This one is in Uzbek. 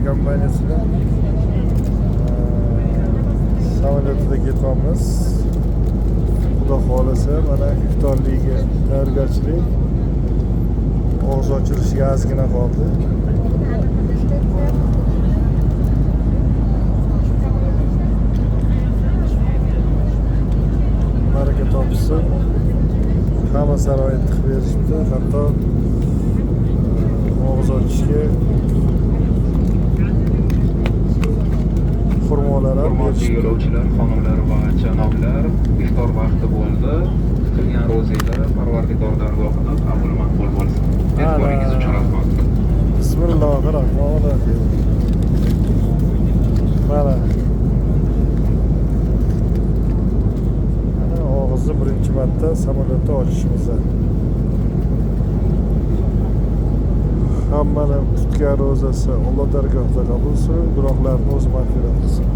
kompaniyasidan samolyotida ketamiz. Xudo xohlasa mana iftorlikka tayyorgarchilik og'iz ochilishiga ozgina qoldi. Baraka topsin. Hamma sharoit qilib berishibdi, hatto og'iz ochishga xurmolar ham berishibdi. Yo'lovchilar, xonimlar va janoblar, iftor vaqti bo'ldi. Kutilgan ro'zalar Parvardigor dargohida qabul maqbul bo'lsin. E'tiboringiz uchun rahmat. Bismillahirrohmanirrohim. Mana og'izni birinchi marta samolyotda ochishimiz. Hammani tutgan ro'zasi Alloh dargohida qabul qilsin, gunohlarni o'zi mag'firat qilsin.